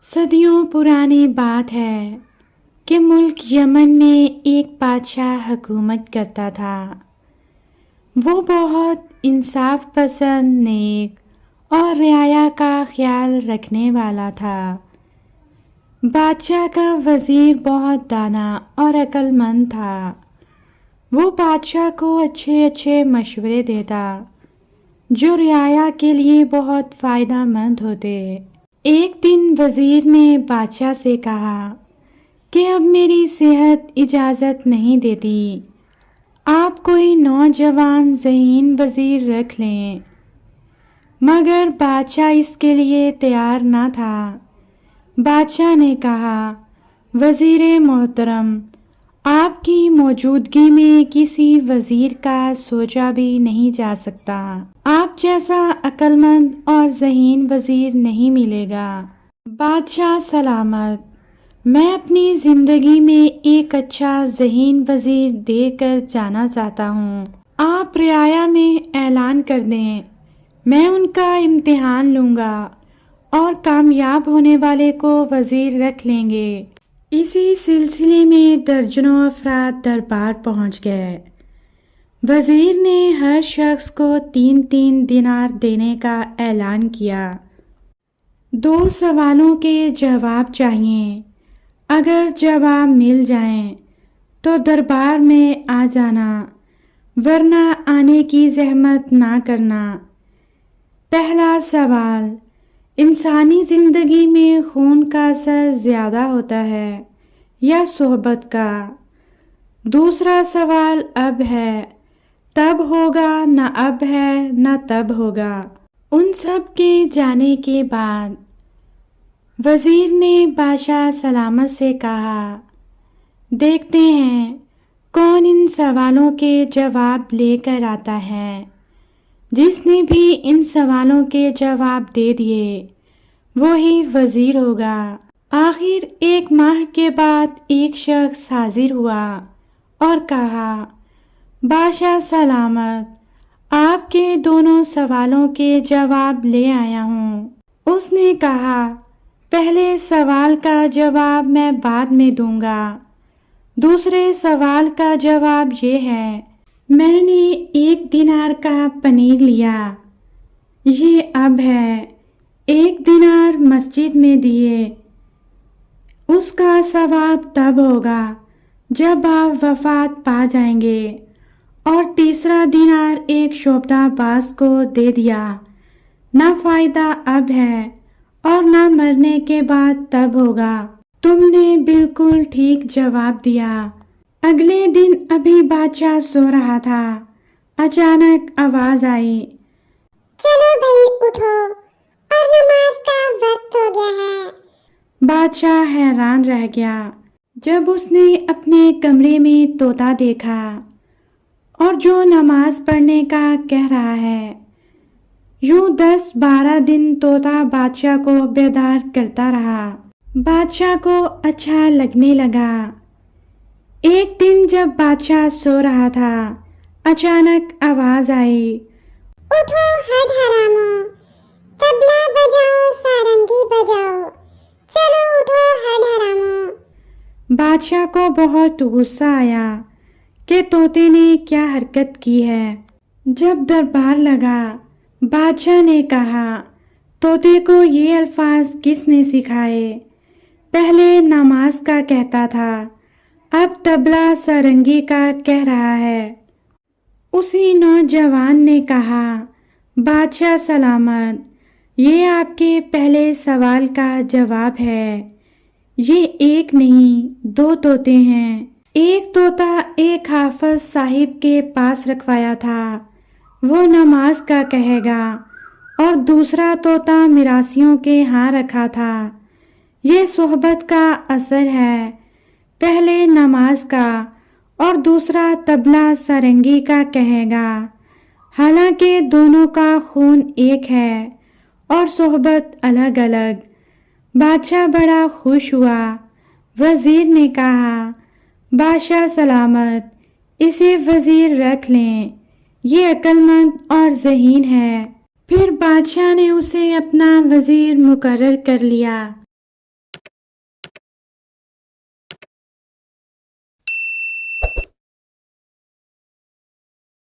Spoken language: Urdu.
صدیوں پرانی بات ہے کہ ملک یمن میں ایک بادشاہ حکومت کرتا تھا۔ وہ بہت انصاف پسند، نیک اور رعایا کا خیال رکھنے والا تھا۔ بادشاہ کا وزیر بہت دانا اور عقل مند تھا۔ وہ بادشاہ کو اچھے اچھے مشورے دیتا جو رعایا کے لیے بہت فائدہ مند ہوتے۔ ایک دن وزیر نے بادشاہ سے کہا کہ اب میری صحت اجازت نہیں دیتی، آپ کوئی نوجوان ذہین وزیر رکھ لیں۔ مگر بادشاہ اس کے لیے تیار نہ تھا۔ بادشاہ نے کہا، وزیر محترم، آپ کی موجودگی میں کسی وزیر کا سوچا بھی نہیں جا سکتا۔ آپ جیسا عقل مند اور ذہین وزیر نہیں ملے گا۔ بادشاہ سلامت، میں اپنی زندگی میں ایک اچھا ذہین وزیر دے کر جانا چاہتا ہوں۔ آپ رعایا میں اعلان کر دیں، میں ان کا امتحان لوں گا اور کامیاب ہونے والے کو وزیر رکھ لیں گے۔ اسی سلسلے میں درجنوں افراد دربار پہنچ گئے۔ وزیر نے ہر شخص کو 3 دینار دینے کا اعلان کیا۔ 2 سوالوں کے جواب چاہیے۔ اگر جواب مل جائیں تو دربار میں آ جانا، ورنہ آنے کی زحمت نہ کرنا۔ پہلا سوال، انسانی زندگی میں خون کا اثر زیادہ ہوتا ہے یا صحبت کا؟ دوسرا سوال اب ہے، تب ہوگا، نہ اب ہے نہ تب ہوگا۔ ان سب کے جانے کے بعد وزیر نے بادشاہ سلامت سے کہا، دیکھتے ہیں کون ان سوالوں کے جواب لے کر آتا ہے۔ جس نے بھی ان سوالوں کے جواب دے دیے وہی وزیر ہوگا۔ آخر 1 ماہ کے بعد ایک شخص حاضر ہوا اور کہا، بادشاہ سلامت، آپ کے دونوں سوالوں کے جواب لے آیا ہوں۔ اس نے کہا، پہلے سوال کا جواب میں بعد میں دوں گا۔ دوسرے سوال کا جواب یہ ہے، میں نے 1 دینار کا پنیر لیا، یہ اب ہے۔ 1 دینار مسجد میں دیے، اس کا ثواب تب ہوگا جب آپ وفات پا جائیں گے۔ اور تیسرا دینار ایک شعبدہ باز کو دے دیا، نہ فائدہ اب ہے اور نہ مرنے کے بعد تب ہوگا۔ تم نے بالکل ٹھیک جواب دیا۔ اگلے دن ابھی بادشاہ سو رہا تھا، اچانک آواز آئی، چلو بھائی اٹھو اور نماز کا وقت ہو گیا ہے۔ بادشاہ حیران رہ گیا جب اس نے اپنے کمرے میں طوطا دیکھا اور جو نماز پڑھنے کا کہہ رہا ہے۔ یوں 10-12 دن طوطا بادشاہ کو بیدار کرتا رہا۔ بادشاہ کو اچھا لگنے لگا۔ ایک دن جب بادشاہ سو رہا تھا، اچانک آواز آئی، اٹھو ہڈ حرامو، طبلہ بجاؤ، سارنگی بجاؤ، چلو اٹھو ہڈ حرامو۔ بادشاہ کو بہت غصہ آیا کہ طوطے نے کیا حرکت کی ہے۔ جب دربار لگا، بادشاہ نے کہا، طوطے کو یہ الفاظ کس نے سکھائے؟ پہلے نماز کا کہتا تھا، اب طبلہ سارنگی کا کہہ رہا ہے۔ اسی نوجوان نے کہا، بادشاہ سلامت، یہ آپ کے پہلے سوال کا جواب ہے۔ یہ 1 نہیں 2 طوطے ہیں۔ ایک طوطا ایک حافظ صاحب کے پاس رکھوایا تھا، وہ نماز کا کہے گا، اور دوسرا طوطا میراثیوں کے ہاں رکھا تھا، یہ صحبت کا اثر ہے۔ پہلے نماز کا اور دوسرا طبلہ سارنگی کا کہے گا، حالانکہ دونوں کا خون ایک ہے اور صحبت الگ الگ۔ بادشاہ بڑا خوش ہوا۔ وزیر نے کہا، بادشاہ سلامت، اسے وزیر رکھ لیں، یہ عقل مند اور ذہین ہے۔ پھر بادشاہ نے اسے اپنا وزیر مقرر کر لیا۔